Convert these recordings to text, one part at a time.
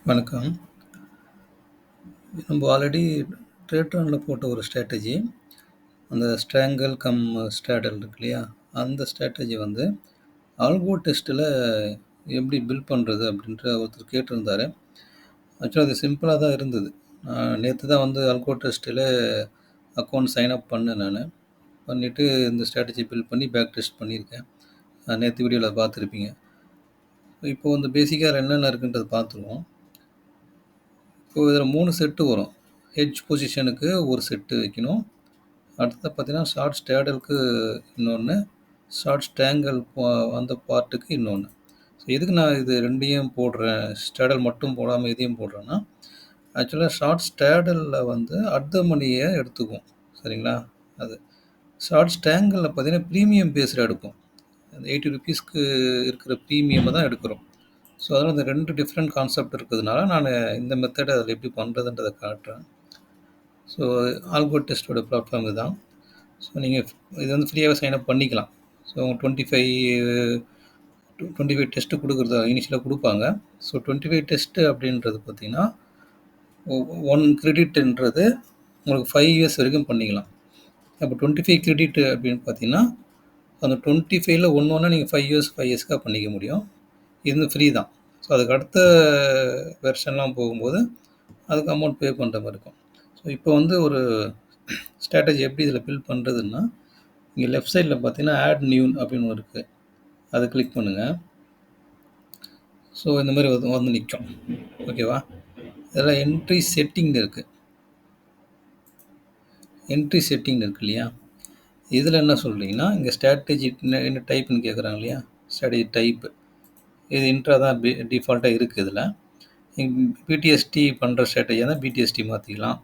வணக்கம். நம்ம already trade ரன்ல போட்ட ஒரு ஸ்ட்ராட்டஜி. அந்த ஸ்ட்ராங்கிள் கம் ஸ்ட்ராடல் இருக்கு இல்லையா? அந்த ஸ்ட்ராட்டஜி வந்து ஆல்கோ டெஸ்ட்ல எப்படி பில்ட் பண்றது அப்படின்ற ஒருத்தர் கேட்டிருந்தாரு. ஆக்சுவலா அது சிம்பிளா தான் இருந்தது. நேத்து தான் வந்து ஆல்கோ டெஸ்ட்ல அக்கவுண்ட் சைன் அப் பண்ணேன் நானு. பண்ணிட்டு இந்த ஸ்ட்ராட்டஜி பில்ட் பண்ணி பேக் டெஸ்ட் பண்ணியிருக்கேன். நேத்து வீடியோல பார்த்துருப்பீங்க. இப்போ வந்து பேசிக்கா அதில என்னென்ன இருக்குன்றத பார்த்துருவோம். இப்போ இதில 3 செட்டு வரும். ஹெட்ஜ் பொசிஷனுக்கு ஒரு செட்டு வைக்கணும். அடுத்தது பார்த்தீங்கன்னா, ஷார்ட் ஸ்ட்ராடலுக்கு இன்னொன்னு, ஷார்ட் ஸ்ட்ராங்கிள் அந்த பார்ட்டுக்கு இன்னொன்னு. ஸோ எதுக்கு நான் இது 2யும் போடுறேன், ஸ்ட்ராடல் மட்டும் போடாம இதையும் போடுறேன்னா, ஆக்சுவலா ஷார்ட் ஸ்ட்ராடல்ல வந்து அட் த மனிய எடுத்துக்கும். சரிங்களா? அது. ஷார்ட் ஸ்ட்ராங்கிள்ல பார்த்தீங்கன்னா, பிரீமியம் பேஸ்டா எடுக்கும். அந்த ₹80க்கு இருக்கிற பிரீமியம தான் எடுக்கிறோம். ஸோ, அதனால இந்த 2 டிஃபரெண்ட் கான்செப்ட் இருக்கிறதுனால, நானு இந்த மெத்தட் அதில எப்படி பண்ணுறதுன்றத காட்டுறேன். ஸோ, ஆல்கோ டெஸ்ட்டோட பிளாட்ஃபார்ம் இதுதான். ஸோ, நீங்க இது வந்து ஃப்ரீயாவே சைன் அப் பண்ணிக்கலாம். ஸோ, 25 டெஸ்ட் குடுக்குறதா இனிஷியலா குடுப்பாங்க. ஸோ, 25 டெஸ்ட் அப்படின்றது பார்த்தீங்கன்னா, 1 கிரெடிட்ன்றது உங்களுக்கு 5 இயர்ஸ் வரைக்கும் பண்ணிக்கலாம். அப்போ 25 கிரெடிட் அப்படின்னு பார்த்தீங்கன்னா, அந்த 25ல ஒண்ணு ஒண்ணா நீங்க 5 இயர்ஸ் 5 இயர்ஸ்க்கா பண்ணிக்க முடியும். இது வந்து ஃப்ரீ தான். ஸோ, அதுக்கு அடுத்த வெர்ஷன்லாம் போகும்போது, அதுக்கு அமௌண்ட் பே பண்ற மாரி இருக்கும். ஸோ, இப்போ வந்து ஒரு ஸ்ட்ராட்டஜி எப்படி இதில பில்ட் பண்றதுன்னா, இங்க லெஃப்ட் சைட்ல பார்த்தீங்கன்னா, ஆட் நியூ அப்படின்னு ஒண்ணு இருக்கு. அத கிளிக் பண்ணுங்க. ஸோ, இந்த மாரி வந்து வந்து நிக்கும். ஓகேவா? இதில என்ட்ரி செட்டிங்ன்னு இருக்கு. என்ட்ரி செட்டிங்ன்னு இருக்கு இல்லையா? இதில என்ன சொல்றீங்கன்னா, இங்க ஸ்ட்ராட்டஜி என்ன டைப்ன்னு கேட்குறாங்க இல்லையா? Strategy type. இது இன்ட்ரா தான் டிஃபால்ட்டா இருக்கு இதில. பிடிஎஸ்டி பண்ற ஸ்ட்ராட்டஜியா இருந்தா பிடிஎஸ்டி மாத்திக்கலாம்.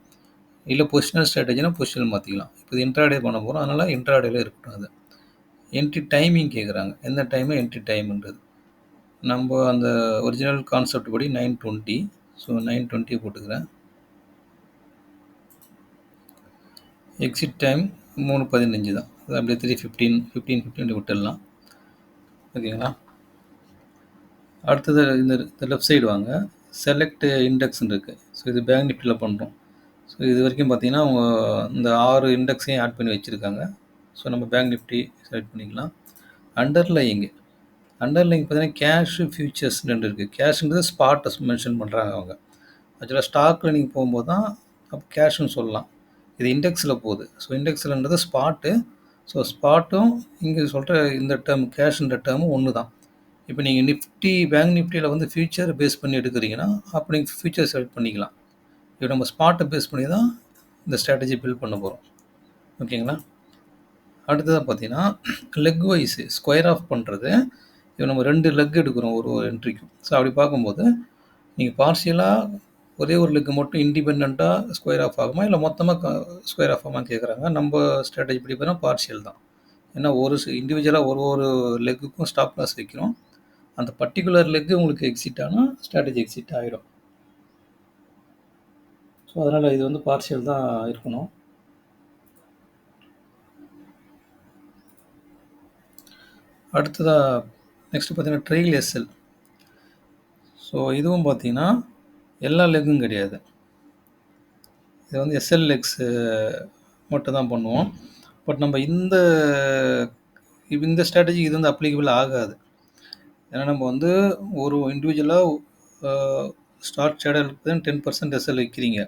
இல்ல பொசிஷனல் ஸ்ட்ராட்டஜினா பொசிஷனல் மாத்திக்கலாம். இப்போ இது இன்ட்ராடே பண்ண போறோம். அதனால இன்ட்ராடேல இருக்கட்டும் அது. என்ட்ரி டைமிங் கேட்குறாங்க. எந்த டைமு என்ட்ரி டைம்ன்றது. நம்ப அந்த ஒரிஜினல் கான்செப்ட் படி 9:20. ஸோ 9:20 போட்டுக்கிறேன். எக்ஸிட் டைம் 3:15 தான். அது அப்படியே 3:15 15:15 விட்டுடலாம். ஓகேங்களா? அடுத்தது இந்த லெஃப்ட் சைடு வாங்க. செலக்ட் இண்டெக்ஸ்ன்னு இருக்கு. ஸோ இது பேங்க் நிஃப்டில பண்றோம். ஸோ இதுவரைக்கும் பார்த்தீங்கன்னா, அவங்க இந்த 6 இண்டெக்ஸையும் ஆட் பண்ணி வச்சிருக்காங்க. ஸோ நம்ம பேங்க் நிஃப்டி செலக்ட் பண்ணிக்கலாம். அண்டர்லையிங் அண்டர்லையிங் பார்த்தீங்கன்னா, கேஷ் ஃபியூச்சர்ஸ்ன்னு 2 இருக்கு. கேஷ்ன்றது ஸ்பாட்ட மென்ஷன் பண்றாங்க அவங்க. ஆக்சுவலா ஸ்டாக்ல நீங்க போம்போது தான் அப்ப கேஷ்ன்னு சொல்லலாம். இது இண்டெக்ஸ்ல போகுது. ஸோ இண்டெக்ஸ்லன்றது ஸ்பாட்டு. ஸோ ஸ்பாட்டும் இங்க சொல்ற இந்த டெர்ம் கேஷ்ன்ற டெர்மும் ஒண்ணு தான். இப்ப நீங்க நிஃப்டி பேங்க் நிஃப்டில வந்து ஃபியூச்சர் பேஸ் பண்ணி எடுக்குறீங்கன்னா, அப்ப நீங்க ஃபியூச்சர் செலக்ட் பண்ணிக்கலாம். இப்ப நம்ம ஸ்பாட்ட பேஸ் பண்ணி தான் இந்த ஸ்ட்ராட்டஜி பில்ட் பண்ண போறோம். ஓகேங்களா? அடுத்ததா பார்த்தீங்கன்னா, லெக் வைஸ் ஸ்கொயர் ஆஃப் பண்றது. இப்ப நம்ம 2 லெக் எடுக்கிறோம் ஒரு ஒரு என்ட்ரிக்கும். ஸோ அப்படி பார்க்கும்போது, நீங்க பார்ஷியலா ஒரே ஒரு லெக் மட்டும் இண்டிபெண்டன்ட்டா ஸ்கொயர் ஆஃப் ஆகுமா? இல்ல மொத்தமா ஸ்கொயர் ஆஃப் ஆகுமான்னு கேட்குறாங்க. நம்ப ஸ்ட்ராட்டஜி படி பார்த்தா பார்ஷியல் தான். ஏன்னா ஒரு இண்டிவிஜுவலா ஒரு ஒரு லெக்குக்கும் ஸ்டாப் லாஸ் வைக்கிறோம். அந்த பர்ட்டிகுலர் லெக் உங்களுக்கு எக்ஸிட் ஆனா, ஸ்ட்ராட்டஜி எக்ஸிட் ஆயிடும். ஸோ அதனால இது வந்து பார்ஷியல் தான் இருக்கணும். அடுத்ததா நெக்ஸ்ட் பார்த்தீங்கன்னா, ட்ரெயில் எஸ்எல். ஸோ இதுவும் பார்த்தீங்கன்னா, எல்லா லெக்கும் கிடையாது. இது வந்து எஸ்எல் எக்ஸ் மட்டும் தான் பண்ணுவோம். பட் நம்ம இந்த ஸ்ட்ராட்டஜி இது வந்து அப்ளிகபிள் ஆகாது. ஏன்னா நம்ம வந்து ஒரு இண்டிவிஜுவலா அ ஸ்டார்ட் ஷேடலுக்கு தான் 10% எஸ்எல் வைக்கிறீங்க.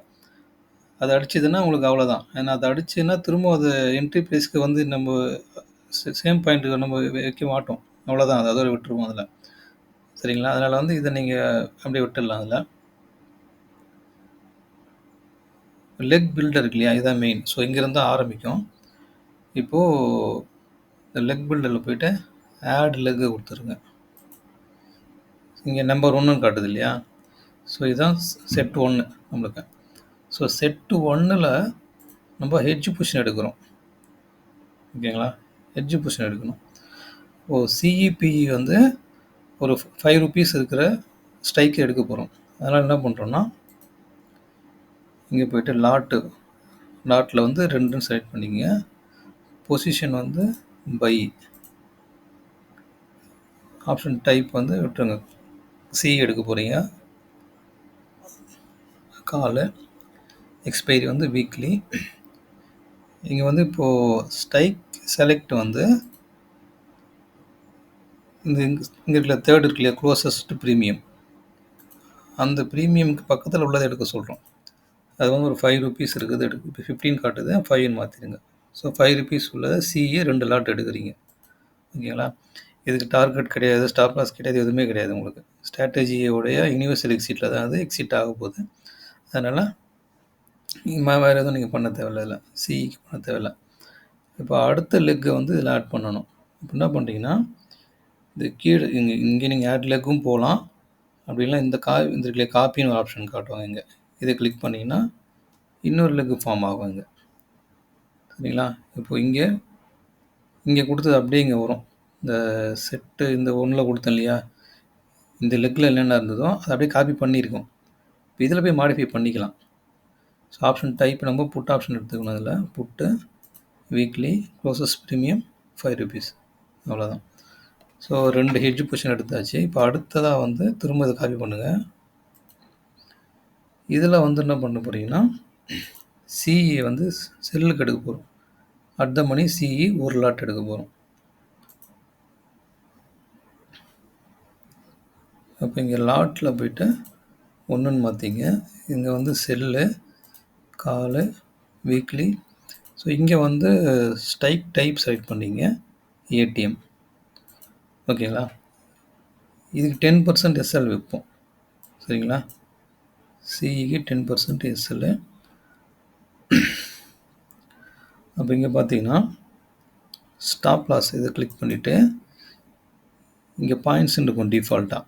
அது அடிச்சதுன்னா உங்களுக்கு அவ்வளோதான். ஏன்னா அது அடிச்சுன்னா திரும்ப அது என்ட்ரி பிரைஸ்க்கு வந்து நம்ம சேம் பாயிண்ட்டுக்கு நம்ம வைக்க மாட்டோம். அவ்வளோதான். அது அதோட விட்டுருவோம் அதில. சரிங்களா? அதனால வந்து இத நீங்க அப்படியே விட்டுடலாம் அதில. லெக் பில்டர் இருக்கு இல்லையா? இதுதான் மெயின். ஸோ இங்கேருந்து தான் ஆரம்பிக்கும். இப்போ இந்த லெக் பில்டர்ல போயிட்டு ஆட் லெக் குடுத்துருங்க. இங்க நம்பர் 1ன்னு காட்டுது இல்லையா? ஸோ இதுதான் செட் 1 நம்மளுக்கு. ஸோ செட் 1ல நம்ம ஹெட்ஜ் பொசிஷன் எடுக்கிறோம். ஓகேங்களா? ஹெட்ஜ் பொசிஷன் எடுக்கணும். இப்போ சிஇபிஇ வந்து ஒரு ₹5 இருக்கிற ஸ்ட்ரைக் எடுக்க போறோம். அதனால என்ன பண்றோம்னா, இங்க போயிட்டு லாட்ல வந்து 2ன்னு செலக்ட் பண்ணிக்கங்க. பொசிஷன் வந்து பை. ஆப்ஷன் டைப் வந்து விட்டுருங்க. சி எடுக்க போறீங்க. காலு, எக்ஸ்பைரி வந்து வீக்லி. இங்கே வந்து இப்போது ஸ்ட்ரைக் செலக்ட் வந்து இங்கே இருக்கிற தேர்ட் இருக்கு இல்லையா, க்ளோசஸ்ட் ப்ரீமியம், அந்த ப்ரீமியமுக்கு பக்கத்தில் உள்ளதை எடுக்க சொல்கிறோம். அது வந்து ஒரு 5 ருபீஸ் இருக்குது, எடுக்கு. இப்போ 15 காட்டுது, 5ன்னு மாற்றிடுங்க. ஸோ 5 ருபீஸ் உள்ளதை சிஏ 2 லாட் எடுக்கிறீங்க. ஓகேங்களா? இதுக்கு டார்கெட் கிடையாது, ஸ்டாப் லாஸ் கிடையாது, எதுவுமே கிடையாது உங்களுக்கு. ஸ்ட்ராட்டஜியோடைய யூனிவர்சல் எக்ஸிட்டில் தான் அது எக்ஸிட் ஆக போகுது. அதனால் வேறு எதுவும் நீங்கள் பண்ண தேவையில்ல, இல்லை சிஇக்கு பண்ண தேவையில்ல. இப்போ அடுத்த லெக்கை வந்து இதில் ஆட் பண்ணணும். இப்போ என்ன பண்ணுறீங்கன்னா, இந்த கீழே இங்கே நீங்கள் ஆட் லெக்கும் போகலாம். அப்படின்னா இந்த இருக்கிற காப்பின்னு ஒரு ஆப்ஷன் காட்டுவாங்க இங்கே. இதை கிளிக் பண்ணிங்கன்னா இன்னொரு லெக்கு ஃபார்ம் ஆகும் இங்கே. சரிங்களா? இப்போ இங்கே கொடுத்தது அப்படியே இங்கே வரும். இந்த செட்டு இந்த ஒன்றில் கொடுத்தேன் இல்லையா, இந்த லெக்கில் என்னென்ன இருந்ததோ அதை அப்படியே காப்பி பண்ணியிருக்கோம். இப்போ இதில் போய் மாடிஃபை பண்ணிக்கலாம். ஸோ ஆப்ஷன் டைப் நம்ம புட் ஆப்ஷன் எடுத்துக்கணும். அதில் புட்டு வீக்லி க்ளோசஸ் ப்ரீமியம் 5 ருபீஸ், அவ்வளோதான். ஸோ 2 ஹெட்ஜ் பொசிஷன் எடுத்தாச்சு. இப்போ அடுத்ததாக வந்து திரும்ப இதை காப்பி பண்ணுங்கள். இதில் வந்து என்ன பண்ண போகிறீங்கன்னா, சிஇ வந்து செல்லுக்கு எடுக்க போகிறோம். At the money CE 1 lot எடுக்க போகிறோம். அப்போ இங்கே லாட்டில் போய்ட்டு 1ன்னு மாற்றிங்க. இங்கே வந்து செல்லு, காலு, வீக்லி. ஸோ இங்கே வந்து ஸ்ட்ரைக் டைப் செலக்ட் பண்ணிங்க, ஏடிஎம். ஓகேங்களா? இதுக்கு 10% எஸ்எல் வைப்போம். சரிங்களா? சிஇக்கு 10% எஸ்எல். அப்போ இங்கே பார்த்தீங்கன்னா ஸ்டாப் லாஸ் இதை கிளிக் பண்ணிவிட்டு இங்கே பாயிண்ட்ஸ் இருக்கும் டிஃபால்ட்டாக.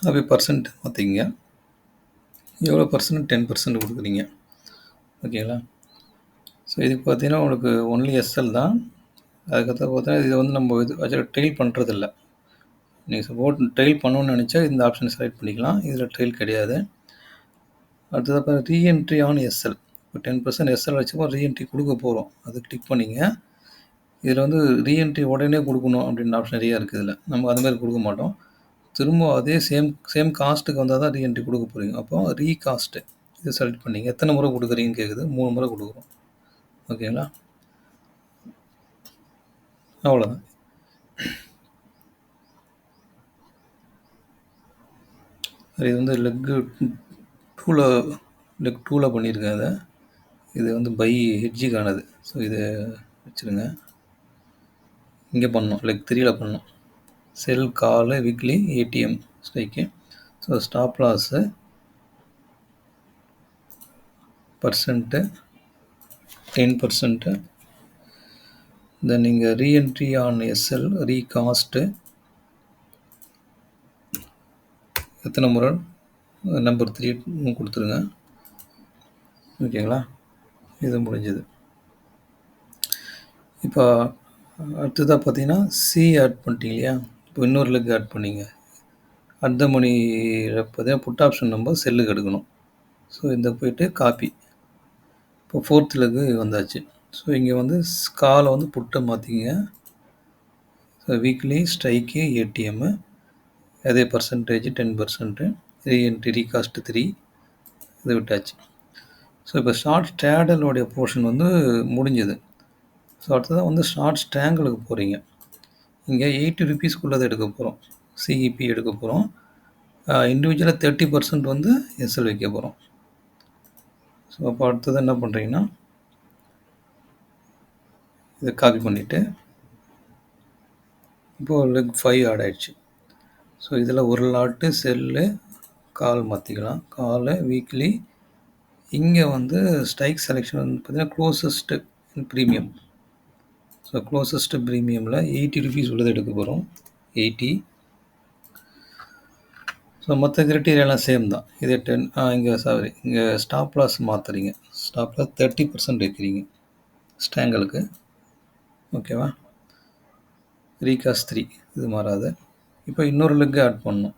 அப்போ பர்சன்ட் மாற்றிங்க. எவ்வளோ பர்சன்ட்? 10% கொடுக்குறீங்க. ஓகேங்களா? ஸோ இதுக்கு பார்த்தீங்கன்னா உங்களுக்கு ஒன்லி எஸ்எல் தான். அதுக்கப்புறம் பார்த்தீங்கன்னா இதை வந்து நம்ம இது ட்ரெயில் பண்ணுறதில்ல. நீங்கள் சப்போர்ட் ட்ரெயில் பண்ணணும்னு நினச்சா இந்த ஆப்ஷனை செலக்ட் பண்ணிக்கலாம். இதில் ட்ரெயில் கிடையாது. அடுத்தது அப்புறம் ரீஎன்ட்ரி ஆன் எஸ்எல். இப்போ 10% எஸ்எல் வச்சுப்போம், ரீஎன்ட்ரி கொடுக்க போகிறோம். அது கிளிக் பண்ணிங்க. இதில் வந்து ரீஎன்ட்ரி உடனே கொடுக்கணும் அப்படின்னு ஆப்ஷன் நிறையா இருக்குது. இதில் நம்ம அது மாதிரி கொடுக்க மாட்டோம். திரும்ப அதே சேம் காஸ்ட்டுக்கு வந்தால் தான் ரீஎன்ட்ரி கொடுக்க போகிறீங்க. அப்போ ரீகாஸ்ட்டு இதை செலக்ட் பண்ணிங்க. எத்தனை முறை கொடுக்குறீங்கன்னு கேட்குது. 3 முறை கொடுக்குறோம். ஓகேங்களா? அவ்வளோதான். இது வந்து லெக் 2ல் பண்ணியிருக்கேன். அதை இது வந்து பை ஹெட்ஜுக்கானது. ஸோ இதை வச்சுருங்க. இங்கே பண்ணோம், லெக் 3ல் பண்ணோம். செல், காலு, weekly, ATM strike. So stop loss percent 10%. தென் நீங்கள் ரீஎன்ட்ரி ஆன் எஸ்எல், ரீகாஸ்ட்டு எத்தனை முறை, நம்பர் 3 கொடுத்துருங்க. ஓகேங்களா? இது முடிஞ்சது. இப்போ அடுத்ததாக பார்த்தீங்கன்னா சி ஆட் பண்ணிட்டீங்க இல்லையா, இப்போ இன்னொரு லெக் ஆட் பண்ணிங்க. அட் த மணியில் பார்த்தீங்கன்னா புட் ஆப்ஷன் நம்ம செல்லுக்கு எடுக்கணும். ஸோ இந்த போய்ட்டு காப்பி. இப்போ 4th லெக்கு வந்தாச்சு. ஸோ இங்கே வந்து காலை வந்து புட்டை மாற்றிங்க. ஸோ வீக்லி ஸ்ட்ரைக்கு ஏடிஎம்மு அதே பர்சன்டேஜ் 10%. ரீஎன்ட்ரி ரீகாஸ்ட் 3 இதை விட்டாச்சு. ஸோ இப்போ ஷார்ட் ஸ்ட்ராடலோடைய போர்ஷன் வந்து முடிஞ்சது. ஸோ அடுத்ததான் வந்து ஷார்ட் ஸ்ட்ராங்கிளுக்கு போகிறீங்க. இங்கே 80 ருபீஸ்க்குள்ளதை எடுக்க போகிறோம். சிஇபி எடுக்க போகிறோம். இண்டிவிஜுவலாக 30% வந்து எஸ்எல் வைக்க போகிறோம். ஸோ அப்போ அடுத்தது என்ன பண்ணுறீங்கன்னா இதை காப்பி பண்ணிவிட்டு இப்போது லெக் 5 ஆட் ஆகிடுச்சு. ஸோ இதில் 1 லாட்டு செல்லு, கால் மாற்றிக்கலாம். காலு, வீக்லி. இங்கே வந்து ஸ்ட்ரைக் செலெக்ஷன் வந்து பார்த்திங்கன்னா க்ளோசஸ்ட்டு ப்ரீமியம். ஸோ க்ளோசஸ்ட்டு ப்ரீமியமில் 80 ருபீஸ் உள்ளது எடுக்க போகிறோம். 80. ஸோ மற்ற கிரைட்டீரியாலாம் சேம் தான். இதே 10 இங்கே ஸ்டாப் லாஸ் மாற்றுறீங்க. ஸ்டாப் லாஸ் 30% வைக்கிறீங்க ஸ்ட்ராங்கலுக்கு. ஓகேவா? ரீகாஸ்ட் 3 இது மாறாது. இப்போ இன்னொரு லெக்கு ஆட் பண்ணணும்.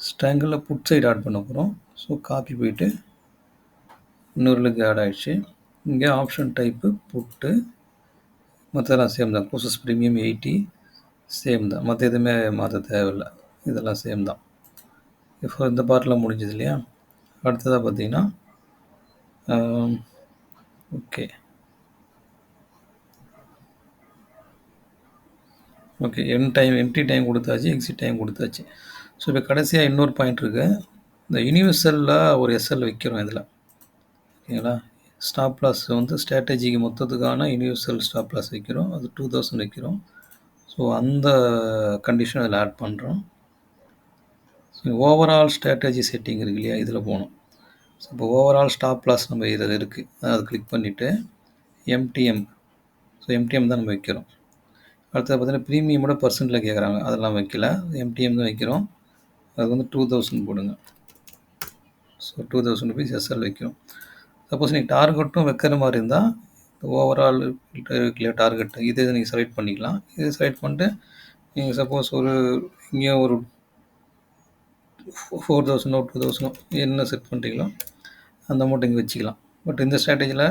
ஸ்ட்ராங்கிளில் புட் சைடு ஆட் பண்ண போகிறோம். ஸோ காப்பி போயிட்டு இன்னொரு லெக் ஆட் ஆகிடுச்சு. இங்கே ஆப்ஷன் டைப்பு புட்டு, மற்றதெல்லாம் சேம் தான். க்ளோசஸ் ப்ரீமியம் 80 சேம் தான். மற்ற எதுவுமே மாற்ற தேவையில்லை, இதெல்லாம் சேம் தான். இப்போ இந்த பார்ட்டில் முடிஞ்சது இல்லையா? அடுத்ததா பார்த்தீங்கன்னா, ஆம், ஓகே. ஓகே. என்ட்ரி டைம் குடுத்தாச்சு. எக்ஸிட் டைம் குடுத்தாச்சு. ஸோ, இப்ப கடைசியா இன்னொரு பாயிண்ட் இருக்கு. இந்த யுனிவர்சல்லா ஒரு எஸ்எல் வைக்கிறோம் இதுல. ஓகேங்களா? ஸ்டாப் லாஸ் வந்து ஸ்ட்ராட்டஜிக்கு மொத்தத்துக்கான யுனிவர்சல் ஸ்டாப் லாஸ் வைக்கிறோம். அது 2000 வைக்கிறோம். ஸோ, அந்த கண்டிஷன் அதில ஆட் பண்றோம். ஓவரால் ஸ்ட்ராட்டஜி செட்டிங் இருக்கு இல்லையா? இதில போணும். ஸோ, இப்போ ஓவரால் ஸ்டாப் லாஸ் நம்ம இதில இருக்கு. அத கிளிக் பண்ணிட்டு எம்டிஎம். ஸோ, எம்டிஎம் தான் நம்ம வைக்கிறோம். அடுத்தது பார்த்தீங்கன்னா, பிரீமியமோட பெர்சன்ட்ல கேட்குறாங்க. அதெல்லாம் வைக்கல. எம்டிஎம் தான் வைக்கிறோம். அது வந்து 2000 போடுங்க. ஸோ, ₹2000 எஸ்எல் வைக்கிறோம். சப்போஸ் நீங்க டார்கெட்டும் வைக்கிற மாரி இருந்தா, ஓவரால் இருக்கு இல்லையா டார்கெட் இத நீங்க செலக்ட் பண்ணிக்கலாம். இத செலக்ட் பண்ணிட்டு, நீங்க சப்போஸ் இங்க ஒரு 4000 2000 என்ன செட் பண்றீங்களோ, அந்த அமௌண்ட் இங்க வச்சுக்கலாம். பட் இந்த ஸ்ட்ராட்டஜில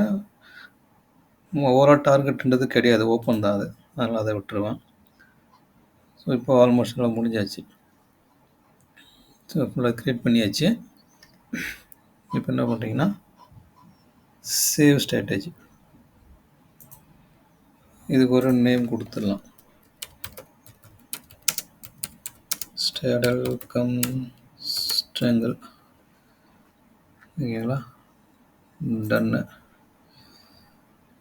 ஓவரால் டார்கெட்ன்றது கிடையாது. ஓப்பன் தான் அது. அதனால அத விட்டுருவேன். ஸோ, இப்போ ஆல்மோஸ்ட் எல்லாம் முடிஞ்சாச்சு. ஸோ, ஃபுல்லா கிரியேட் பண்ணியாச்சு. இப்போ என்ன பண்றீங்கன்னா, சேவ் ஸ்ட்ராட்டஜி. இதுக்கு ஒரு நேம் குடுத்துடலாம். Straddle cum strangle. ஓகேங்களா? டன்னு.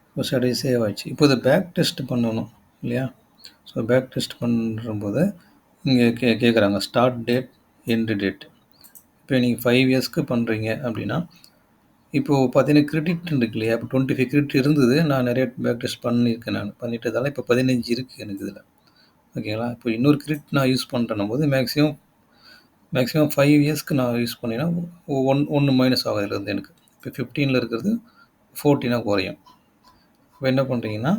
இப்போ ஸ்ட்ராட்டஜி சேவ் ஆயிடுச்சு. இப்போ இத பேக் டெஸ்ட் பண்ணணும் இல்லையா? ஸோ, பேக் டெஸ்ட் பண்ணும்போது இங்க கேட்குறாங்க ஸ்டார்ட் டேட், எண்ட் டேட். இப்போ நீங்க 5 இயர்ஸ்க்கு பண்றீங்க அப்படின்னா, இப்போ பார்த்தீங்கன்னா கிரெடிட் இருக்கு இல்லையா? இப்போ 25 கிரெடிட் இருந்தது. நான் நெறைய பேக் டெஸ்ட் பண்ணியிருக்கேன் நானு. பண்ணிட்டதால இப்போ 15 இருக்கு எனக்கு இதுல. ஓகேங்களா? இப்போ இன்னொரு கிரெடிட் நான் யூஸ் பண்றேன்னும்போது மேக்ஸிமம் 5 இயர்ஸ்க்கு நான் யூஸ் பண்ணேன்னா, 1 மைனஸ் ஆகும் இதுலருந்து எனக்கு. இப்போ 15ல இருக்கிறது 14ஆ குறையும். இப்போ என்ன பண்றீங்கன்னா,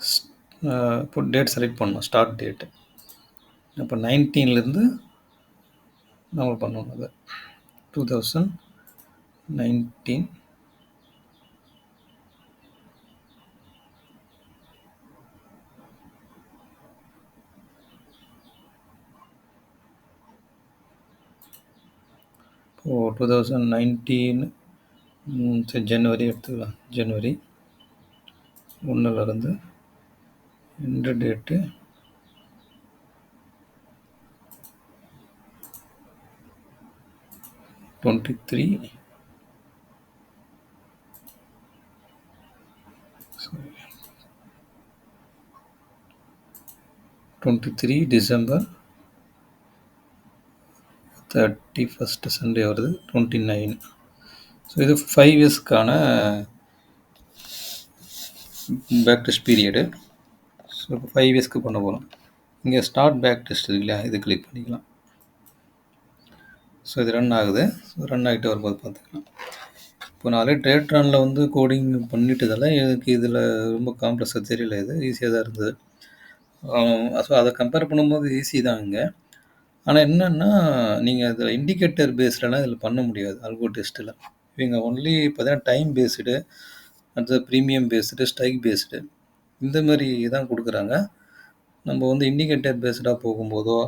ஸ் இப்போ டேட் செலக்ட் பண்ணணும். Start date. அப்போ 19லேருந்து நம்ம பண்ணணும் அத. 2019 இப்போ 2019 சரி ஜனவரி எடுத்துக்கலாம். ஜனவரி 1லேருந்து எண்ட் டேட்டு 23 சாரி 23 டிசம்பர் 31 சண்டே வருது 29. ஸோ இது 5 இயர்ஸ்க்கான பேக் டெஸ்ட் பீரியடு. ஸோ இப்போ 5 இயர்ஸ்க்கு பண்ண போகிறோம். இங்கே ஸ்டார்ட் பேக் டெஸ்ட் இருக்கு இல்லையா? இது கிளிக் பண்ணிக்கலாம். ஸோ இது ரன் ஆகுது. ஸோ ரன் ஆகிட்டு வரும்போது பார்த்துக்கலாம். இப்போ நான் ஆல்ரெடி ட்ரேட்ரானில் வந்து கோடிங் பண்ணிட்டதால எனக்கு இதில் ரொம்ப காம்ப்ளெக்ஸாக தெரியல இது. ஈஸியாக தான் இருந்தது. ஸோ அதை கம்பேர் பண்ணும்போது ஈஸி தான் இங்கே. ஆனால் என்னென்னா நீங்கள் இதில் இண்டிகேட்டர் பேஸ்டெல்லாம் இதில் பண்ண முடியாது அல்கோ டெஸ்ட்டில். இவங்க ஒன்லி பார்த்தீங்கன்னா டைம் பேஸ்டு, அடுத்தது ப்ரீமியம் பேஸ்டு, ஸ்ட்ரைக் பேஸ்டு இந்த மாதிரி தான் கொடுக்குறாங்க. நம்ம வந்து இண்டிகேட்டர் பேஸ்டாக போகும்போதோ,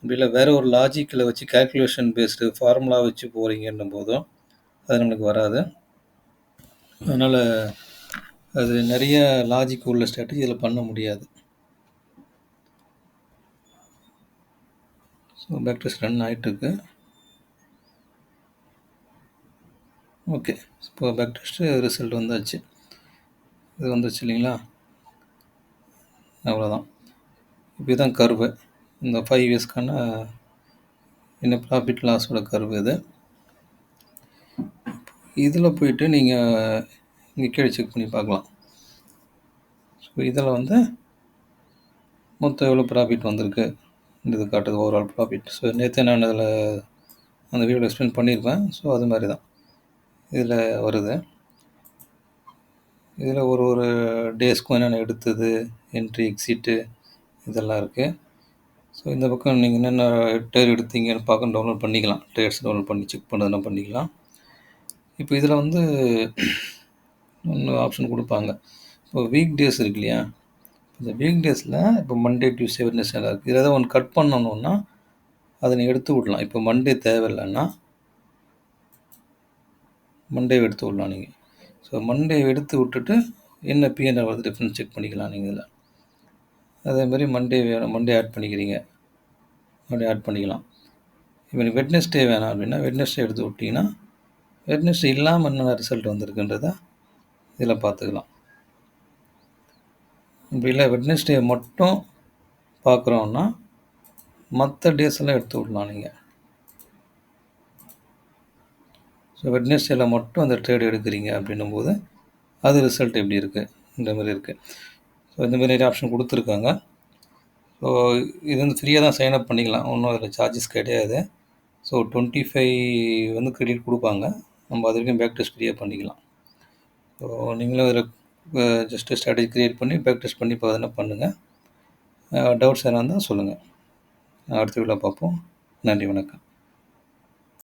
அப்படி இல்லை வேற ஒரு லாஜிக்கில் வச்சு கால்குலேஷன் பேஸ்டு ஃபார்முலா வச்சு போகிறீங்கன்னும் போதோ அது நம்மளுக்கு வராது. அதனால் அது நிறைய லாஜிக் உள்ள ஸ்ட்ராட்டஜி இதில் பண்ண முடியாது. ஸோ பேக் டெஸ்ட் ரன் ஆகிட்டுருக்கு. ஓகே. இப்போ பேக் டெஸ்ட்டு ரிசல்ட் வந்தாச்சு. இது வந்துச்சு இல்லைங்களா? அவ்வளோதான். இப்போ இதுதான் கர்வு. இந்த 5 இயர்ஸ்க்கான என்ன ப்ராஃபிட் லாஸோட கர்வு இது. இதில் போயிட்டு நீங்கள் இங்கே கீழே செக் பண்ணி பார்க்கலாம். ஸோ இதில் வந்து மொத்தம் எவ்வளோ ப்ராஃபிட் வந்திருக்கு இது காட்டுது ஓவரால் ப்ராஃபிட். ஸோ நேற்று நான் அதில் அந்த வீடியோவில் எக்ஸ்பிளைன் பண்ணியிருப்பேன். ஸோ அது மாதிரி தான் இதில் வருது. இதில் ஒரு டேஸ்க்கும் என்னென்ன எடுத்தது, என்ட்ரி, எக்ஸிட்டு இதெல்லாம் இருக்குது. ஸோ இந்த பக்கம் நீங்கள் என்னென்ன ட்ரேட் எடுத்தீங்கன்னு பார்க்க டவுன்லோட் பண்ணிக்கலாம். ட்ரேட்ஸ் டவுன்லோட் பண்ணி செக் பண்ணுறதுனா பண்ணிக்கலாம். இப்போ இதில் வந்து ஒன்று ஆப்ஷன் கொடுப்பாங்க. இப்போ வீக் டேஸ் இருக்கு இல்லையா? இந்த வீக் டேஸில் இப்போ மண்டே, டியூஸ்டே, வெட்னஸ்டே இருக்குது. இதில் ஏதாவது ஒன்று கட் பண்ணணுன்னா அதை நீங்கள் எடுத்து விடலாம். இப்போ மண்டே தேவையில்லைன்னா மண்டே எடுத்து விடலாம் நீங்கள். ஸோ மண்டே எடுத்து விட்டுட்டு என்ன பிஎன்ஆர் வருது டிஃப்ரென்ஸ் செக் பண்ணிக்கலாம் நீங்கள் இதில். அதேமாதிரி மண்டே வேணும், மண்டே ஆட் பண்ணிக்கிறீங்க, மண்டே ஆட் பண்ணிக்கலாம். இப்போ எனக்கு வெட்னஸ்டே வேணாம் அப்படின்னா வெட்னஸ்டே எடுத்து விட்டிங்கன்னா வெட்னஸ்டே இல்லாமல் என்னென்ன ரிசல்ட் வந்திருக்குன்றத இதில் பார்த்துக்கலாம். இப்போ இல்லை வெட்னஸ்டே மட்டும் பார்க்குறோன்னா மற்ற டேஸ் எல்லாம் எடுத்து விடலாம் நீங்கள். ஸோ வெட்னஸ்டேல மட்டும் அந்த ட்ரேட் எடுக்கிறீங்க அப்படின்னும்போது அது ரிசல்ட் எப்படி இருக்குது இந்த மாதிரி இருக்குது. ஸோ இந்த மாதிரி நிறைய ஆப்ஷன் கொடுத்துருக்காங்க. ஸோ இது வந்து ஃப்ரீயாக தான் சைன் அப் பண்ணிக்கலாம், ஒன்றும் அதில் சார்ஜஸ் கிடையாது. ஸோ 25 வந்து கிரெடிட் கொடுப்பாங்க, நம்ம அது வரைக்கும் பேக் டெஸ்ட் ஃப்ரீயாக பண்ணிக்கலாம். ஸோ நீங்களும் அதில் ஜஸ்ட்டு ஸ்ட்ராட்டஜி க்ரியேட் பண்ணி பேக் டெஸ்ட் பண்ணி பார்த்தீங்கன்னா பண்ணுங்கள். டவுட்ஸ் எதனா இருந்தால் சொல்லுங்கள். அடுத்த வீடியோவில் பார்ப்போம். நன்றி, வணக்கம்.